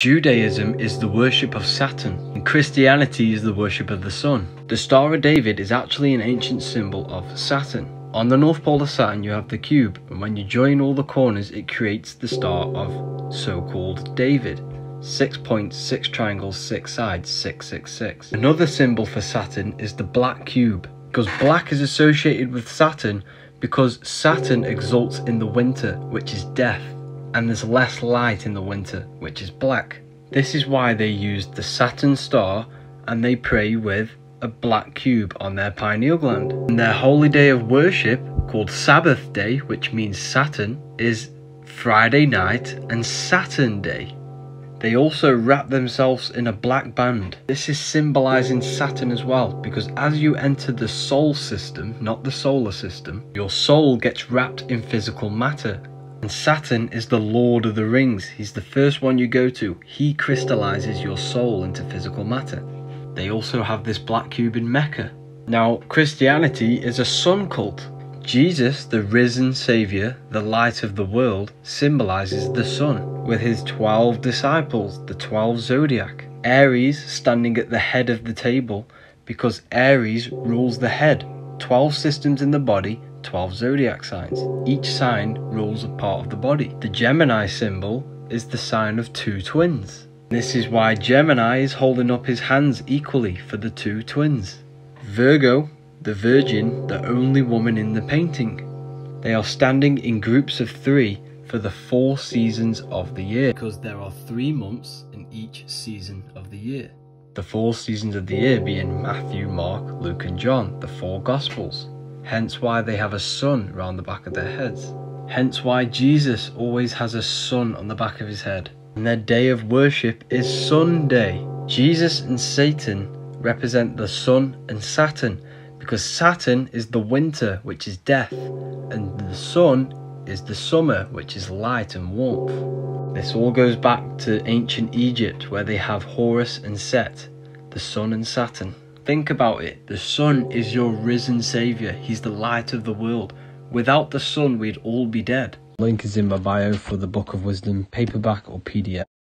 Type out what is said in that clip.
Judaism is the worship of Saturn, and Christianity is the worship of the sun. The Star of David is actually an ancient symbol of Saturn. On the North Pole of Saturn you have the cube, and when you join all the corners it creates the Star of so-called David. 6 points, 6 triangles, 6 sides, 666. Another symbol for Saturn is the black cube, because black is associated with Saturn because Saturn exalts in the winter, which is death, and there's less light in the winter, which is black. This is why they used the Saturn star and they pray with a black cube on their pineal gland. And their holy day of worship, called Sabbath Day, which means Saturn, is Friday night and Saturn Day. They also wrap themselves in a black band. This is symbolizing Saturn as well, because as you enter the soul system, not the solar system, your soul gets wrapped in physical matter. And Saturn is the Lord of the Rings. He's the first one you go to. He crystallizes your soul into physical matter. They also have this black cube in Mecca. Now, Christianity is a sun cult. Jesus, the risen Saviour, the light of the world, symbolizes the sun, with his 12 disciples, the 12 zodiac. Aries standing at the head of the table, because Aries rules the head. 12 systems in the body, 12 zodiac signs. Each sign rules a part of the body. The Gemini symbol is the sign of two twins. This is why Gemini is holding up his hands equally for the two twins. Virgo, the Virgin, the only woman in the painting. They are standing in groups of 3 for the 4 seasons of the year, because there are 3 months in each season of the year. The 4 seasons of the year being Matthew, Mark, Luke and John, the 4 Gospels. Hence why they have a sun around the back of their heads. Hence why Jesus always has a sun on the back of his head. And their day of worship is Sunday. Jesus and Satan represent the sun and Saturn, because Saturn is the winter, which is death, and the sun is the summer, which is light and warmth. This all goes back to ancient Egypt, where they have Horus and Set, the sun and Saturn. Think about it, the sun is your risen saviour, he's the light of the world. Without the sun we'd all be dead. Link is in my bio for the Book of Wisdom, paperback or PDF.